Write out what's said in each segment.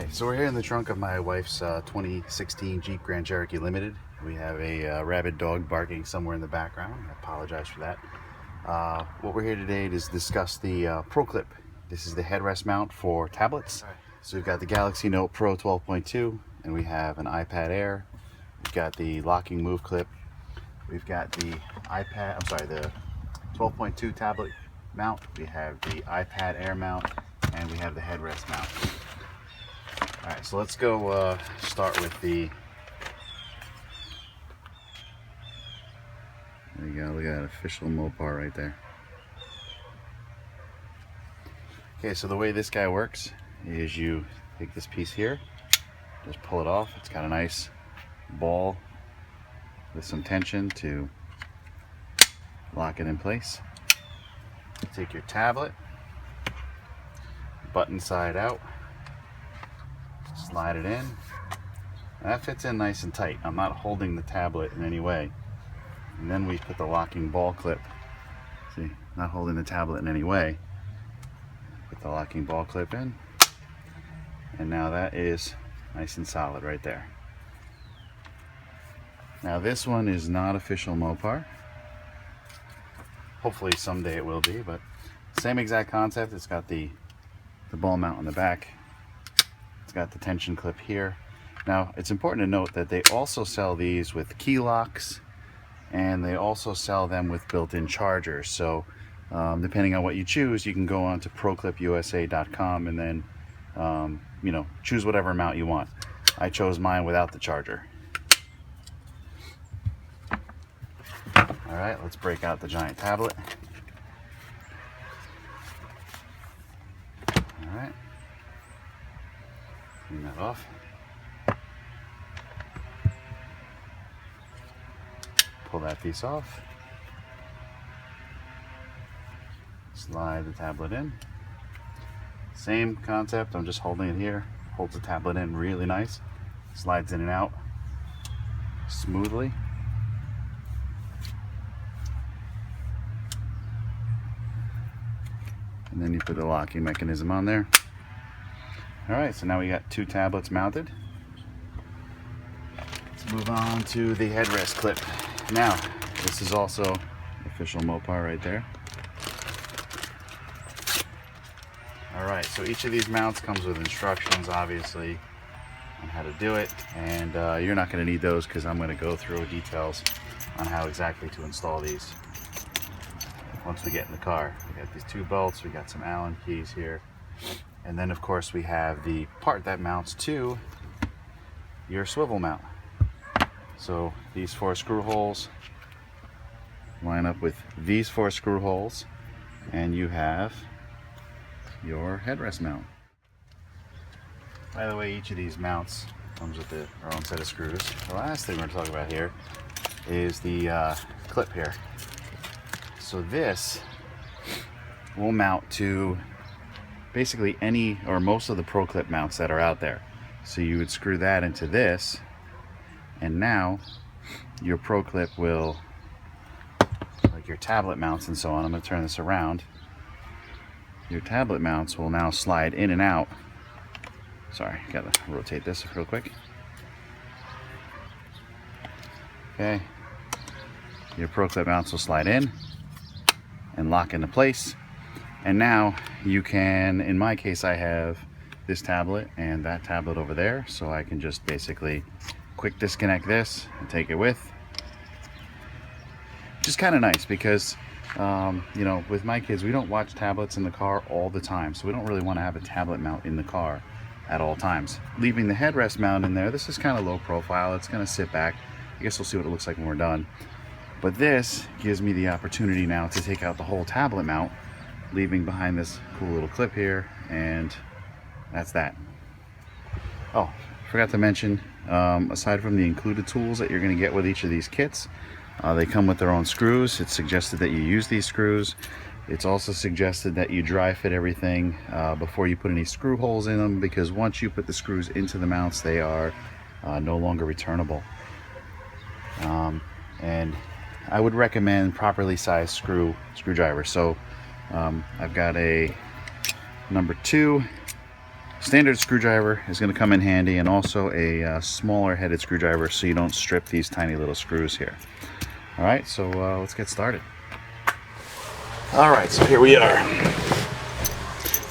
Alright, so we're here in the trunk of my wife's 2016 Jeep Grand Cherokee Limited. We have a rabid dog barking somewhere in the background. I apologize for that. What we're here today is discuss the ProClip. This is the headrest mount for tablets. Right. So we've got the Galaxy Note Pro 12.2 and we have an iPad Air. We've got the locking move clip. We've got the the 12.2 tablet mount. We have the iPad Air mount and we have the headrest mount. Alright, so let's go start with the... There you go, look at that official Mopar right there. Okay, so the way this guy works is you take this piece here, just pull it off. It's got a nice ball with some tension to lock it in place. You take your tablet, button side out, slide it in, and that fits in nice and tight. I'm not holding the tablet in any way. And then we put the locking ball clip. See, not holding the tablet in any way. Put the locking ball clip in, and now that is nice and solid right there. Now this one is not official Mopar. Hopefully someday it will be, but same exact concept. It's got the ball mount on the back. It's got the tension clip here. Now it's important to note that they also sell these with key locks, and they also sell them with built-in chargers. So depending on what you choose, you can go on to ProClipUSA.com and then you know, choose whatever mount you want. I chose mine without the charger. Alright, let's break out the giant tablet. Alright. Clean that off. Pull that piece off. Slide the tablet in. Same concept, I'm just holding it here. Holds the tablet in really nice. Slides in and out smoothly. And then you put the locking mechanism on there. Alright, so now we got two tablets mounted. Let's move on to the headrest clip. Now, this is also official Mopar right there. Alright, so each of these mounts comes with instructions, obviously, on how to do it. And you're not going to need those because I'm going to go through details on how exactly to install these once we get in the car. We got these two bolts, we got some Allen keys here, and then of course we have the part that mounts to your swivel mount. So these four screw holes line up with these four screw holes, and you have your headrest mount. By the way, each of these mounts comes with their own set of screws. The last thing we're going to talk about here is the clip here. So this will mount to basically any or most of the ProClip mounts that are out there. So you would screw that into this, and now your ProClip will, like your tablet mounts and so on, I'm going to turn this around. Your tablet mounts will now slide in and out. Sorry, gotta rotate this real quick. Okay, your ProClip mounts will slide in and lock into place. And now you can, in my case, I have this tablet and that tablet over there, so I can just basically quick disconnect this and take it with. Which is kind of nice because you know, with my kids, we don't watch tablets in the car all the time, so we don't really want to have a tablet mount in the car at all times. Leaving the headrest mount in there, this is kind of low profile. It's going to sit back. I guess we'll see what it looks like when we're done. But this gives me the opportunity now to take out the whole tablet mount, leaving behind this cool little clip here, and that's that. Oh, forgot to mention, aside from the included tools that you're going to get with each of these kits, they come with their own screws. It's suggested that you use these screws. It's also suggested that you dry fit everything before you put any screw holes in them, because once you put the screws into the mounts, they are no longer returnable. And I would recommend properly sized screwdriver. So I've got a number 2 standard screwdriver is going to come in handy, and also a smaller headed screwdriver so you don't strip these tiny little screws here. Alright, so let's get started. Alright, so here we are.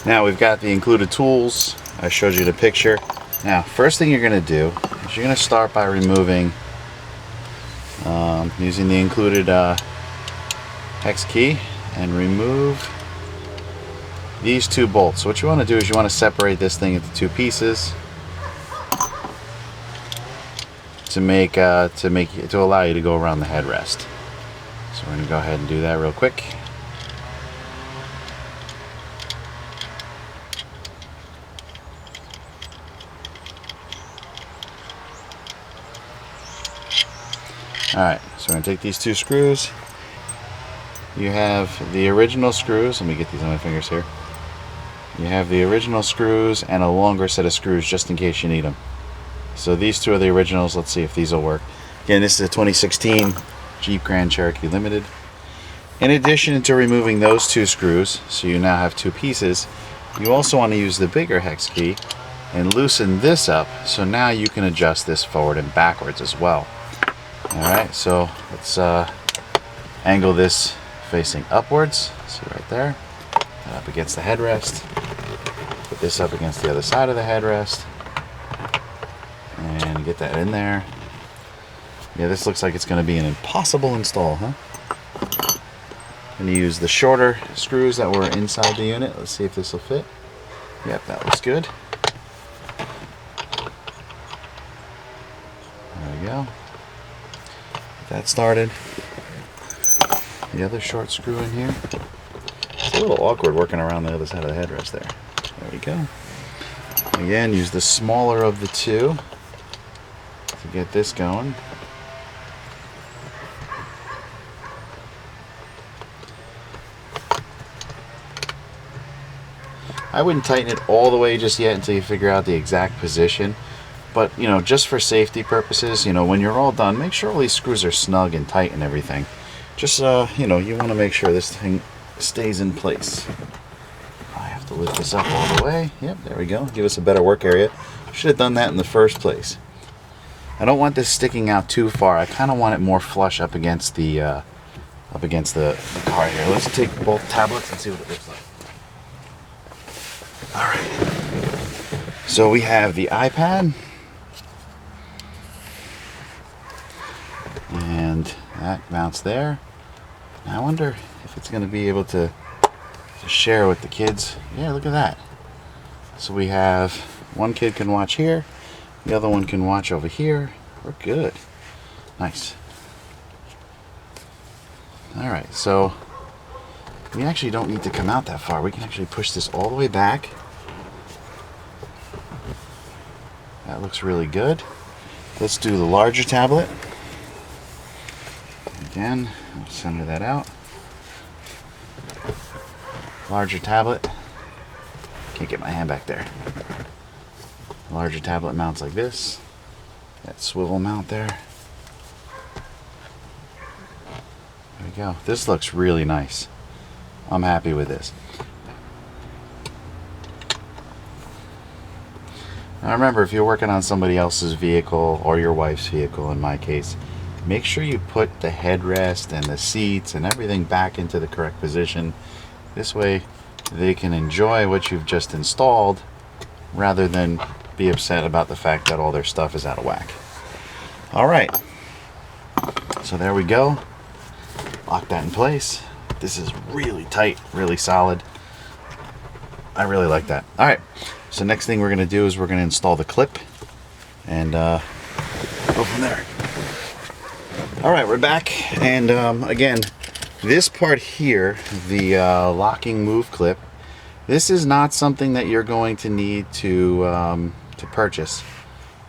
Now we've got the included tools. I showed you the picture. Now, first thing you're going to do is you're going to start by removing, using the included hex key, and remove these two bolts. So what you want to do is you want to separate this thing into two pieces to allow you to go around the headrest. So we're going to go ahead and do that real quick. Alright, so we're going to take these two screws. You have the original screws. Let me get these on my fingers here. You have the original screws and a longer set of screws just in case you need them. So these two are the originals. Let's see if these will work. Again, this is a 2016 Jeep Grand Cherokee Limited. In addition to removing those two screws, so you now have two pieces, you also want to use the bigger hex key and loosen this up, so now you can adjust this forward and backwards as well. Alright, so let's angle this facing upwards. See right there. That up against the headrest. Put this up against the other side of the headrest. And get that in there. Yeah, this looks like it's going to be an impossible install, huh? I'm going to use the shorter screws that were inside the unit. Let's see if this will fit. Yep, that looks good. There we go. Get that started. The other short screw in here. It's a little awkward working around the other side of the headrest there. There we go. Again, use the smaller of the two to get this going. I wouldn't tighten it all the way just yet until you figure out the exact position. But, you know, just for safety purposes, you know, when you're all done, make sure all these screws are snug and tight and everything. Just, you know, you want to make sure this thing stays in place. I have to lift this up all the way. Yep, there we go. Give us a better work area. Should have done that in the first place. I don't want this sticking out too far. I kind of want it more flush up against the car here. Let's take both tablets and see what it looks like. All right. So we have the iPad. And that mounts there. Now I wonder if it's going to be able to share with the kids. Yeah, look at that. So we have one kid can watch here, the other one can watch over here. We're good. Nice. Alright, so we actually don't need to come out that far. We can actually push this all the way back. That looks really good. Let's do the larger tablet. Again, I'll center that out. Larger tablet. Can't get my hand back there. Larger tablet mounts like this. That swivel mount there. There we go. This looks really nice. I'm happy with this. Now remember, if you're working on somebody else's vehicle or your wife's vehicle, in my case, make sure you put the headrest and the seats and everything back into the correct position. This way they can enjoy what you've just installed rather than be upset about the fact that all their stuff is out of whack. Alright, so there we go. Lock that in place. This is really tight, really solid. I really like that. Alright, so next thing we're going to do is we're going to install the clip and go from there. Alright, we're back, and again, this part here, the locking move clip, this is not something that you're going to need to purchase.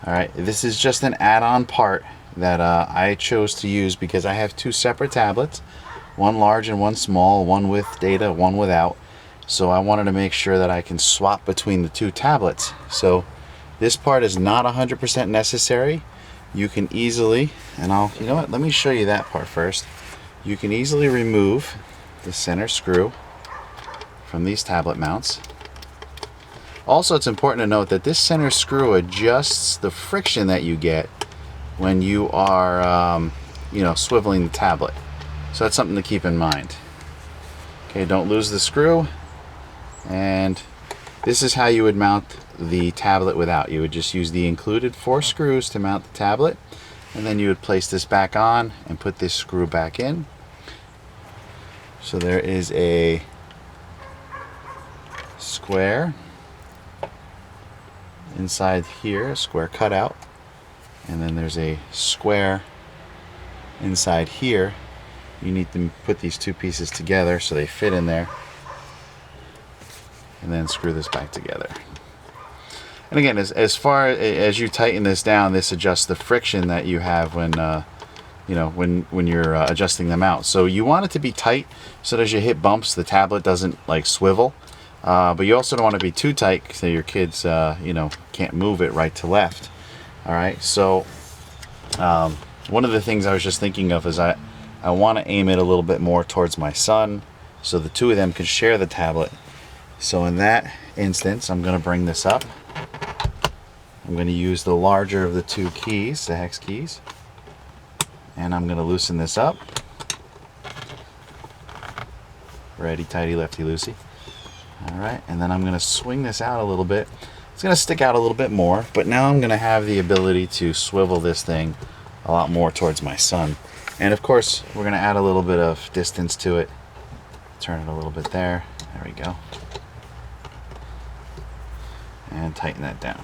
Alright, this is just an add-on part that I chose to use because I have two separate tablets, one large and one small, one with data, one without. So I wanted to make sure that I can swap between the two tablets. So this part is not 100% necessary. You can easily, and you know what, let me show you that part first. You can easily remove the center screw from these tablet mounts. Also, it's important to note that this center screw adjusts the friction that you get when you are, you know, swiveling the tablet. So that's something to keep in mind. Okay, don't lose the screw. And this is how you would mount the tablet without. You would just use the included 4 screws to mount the tablet, and then you would place this back on and put this screw back in. So there is a square inside here, a square cutout, and then there's a square inside here. You need to put these 2 pieces together so they fit in there, and then screw this back together. And again, as far as you tighten this down, this adjusts the friction that you have when you know, when you're adjusting them out. So you want it to be tight so that as you hit bumps, the tablet doesn't like swivel. But you also don't want to be too tight so your kids, you know, can't move it right to left. All right. So one of the things I was just thinking of is I want to aim it a little bit more towards my son, so the 2 of them can share the tablet. So in that instance, I'm going to bring this up. I'm going to use the larger of the 2 keys, the hex keys, and I'm going to loosen this up. Righty tighty, lefty loosey. All right, and then I'm going to swing this out a little bit. It's going to stick out a little bit more, but now I'm going to have the ability to swivel this thing a lot more towards my son. And of course, we're going to add a little bit of distance to it. Turn it a little bit there. There we go. And tighten that down.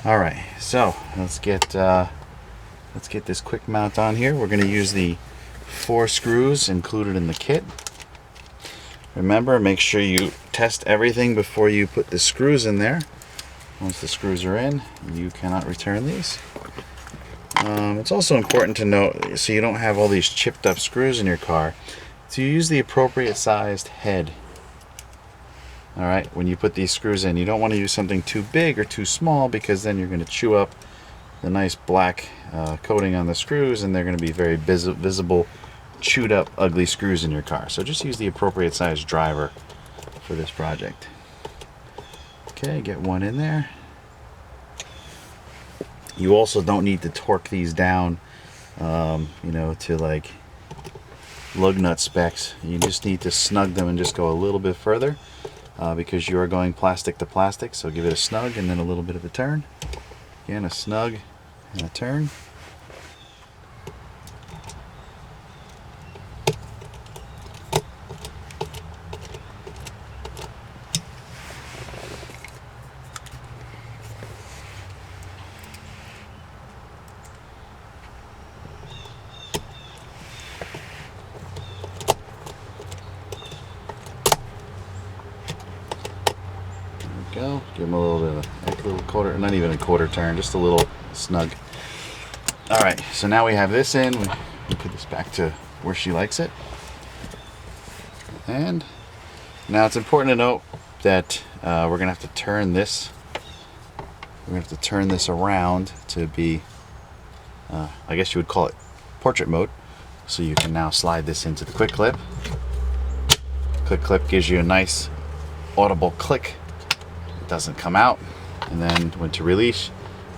All right, so let's get this quick mount on here. We're going to use the 4 screws included in the kit. Remember, make sure you test everything before you put the screws in there. Once the screws are in, you cannot return these. It's also important to note, so you don't have all these chipped up screws in your car, to use the appropriate sized head. All right, when you put these screws in, you don't want to use something too big or too small, because then you're going to chew up the nice black coating on the screws, and they're going to be very visible, chewed up, ugly screws in your car. So just use the appropriate size driver for this project. Okay, get one in there. You also don't need to torque these down, you know, to like lug nut specs. You just need to snug them and just go a little bit further, because you are going plastic to plastic. So give it a snug and then a little bit of a turn. Again, a snug and a turn. Go. Give them a little bit of a little quarter, not even a quarter turn, just a little snug. All right, so now we have this in. We put this back to where she likes it. And now it's important to note that we're gonna have to turn this. We're gonna have to turn this around to be, I guess you would call it portrait mode. So you can now slide this into the quick clip. Quick clip gives you a nice audible click. Doesn't come out, and then when to release,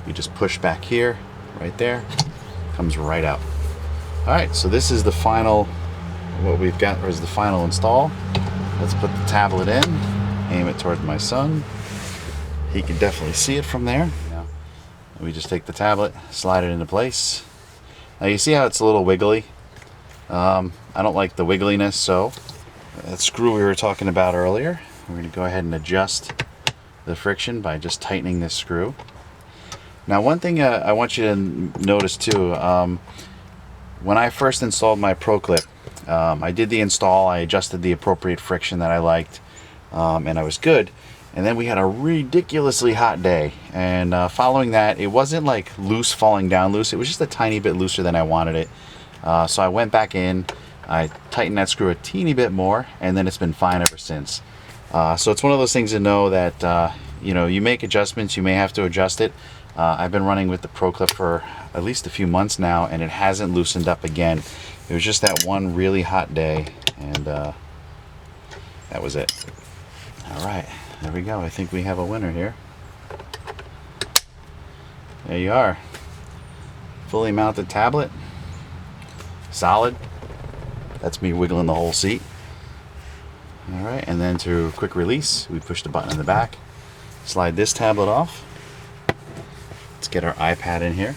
you just push back here, right there, comes right out. All right, so this is the final, what we've got is the final install. Let's put the tablet in, aim it towards my son. He can definitely see it from there. Now, we just take the tablet, slide it into place. Now you see how it's a little wiggly. I don't like the wiggliness, so that screw we were talking about earlier, we're going to go ahead and adjust the friction by just tightening this screw. Now one thing I want you to notice too, when I first installed my ProClip, I did the install, I adjusted the appropriate friction that I liked, and I was good. And then we had a ridiculously hot day, and following that, it wasn't like loose, falling down loose, it was just a tiny bit looser than I wanted it. So I went back in, I tightened that screw a teeny bit more, and then it's been fine ever since. So it's one of those things to know that you know, you make adjustments, you may have to adjust it. I've been running with the ProClip for at least a few months now, and it hasn't loosened up again. It was just that one really hot day, and that was it. All right, There we go. I think we have a winner here. There you are. Fully mounted tablet. Solid. That's me wiggling the whole seat. Alright, and then to quick release, we push the button in the back. Slide this tablet off. Let's get our iPad in here.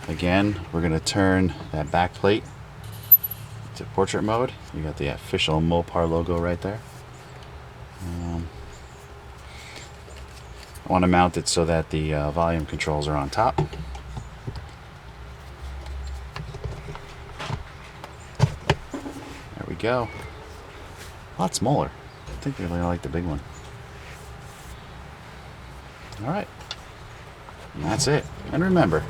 Again, we're going to turn that back plate to portrait mode. You got the official Mopar logo right there. I want to mount it so that the volume controls are on top. There we go. A lot smaller. I think they really like the big one. Alright. And that's it. And remember,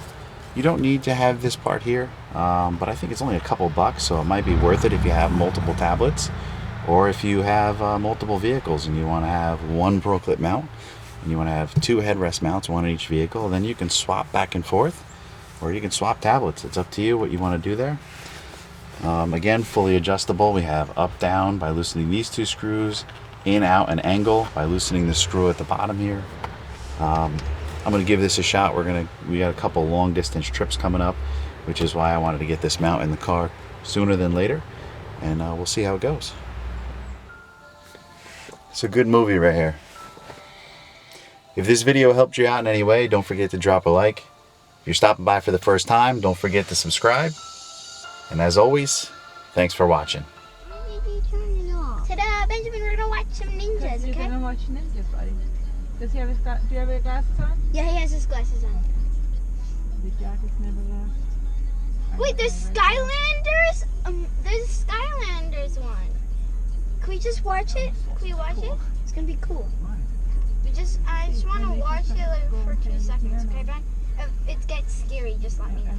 you don't need to have this part here, but I think it's only a couple bucks, so it might be worth it if you have multiple tablets, or if you have multiple vehicles and you want to have one ProClip mount, and you want to have 2 headrest mounts, one in each vehicle, then you can swap back and forth, or you can swap tablets. It's up to you what you want to do there. Again, fully adjustable. We have up, down by loosening these 2 screws, in, out, and angle by loosening the screw at the bottom here. I'm going to give this a shot. We got a couple long distance trips coming up, which is why I wanted to get this mount in the car sooner than later, and we'll see how it goes. It's a good movie right here. If this video helped you out in any way, don't forget to drop a like. If you're stopping by for the first time, don't forget to subscribe. And as always, thanks for watching. Ta-da, Benjamin, we're gonna watch some ninjas, okay? We're gonna watch ninjas, buddy. Does he have his do you have your glasses on? Yeah, he has his glasses on. The jacket's never left. Wait, there's Skylanders? There's a Skylanders one. Can we just watch it? Can we watch it? It's gonna be cool. I just want to watch it like for 2 seconds, okay, Ben? If it gets scary, just let me know.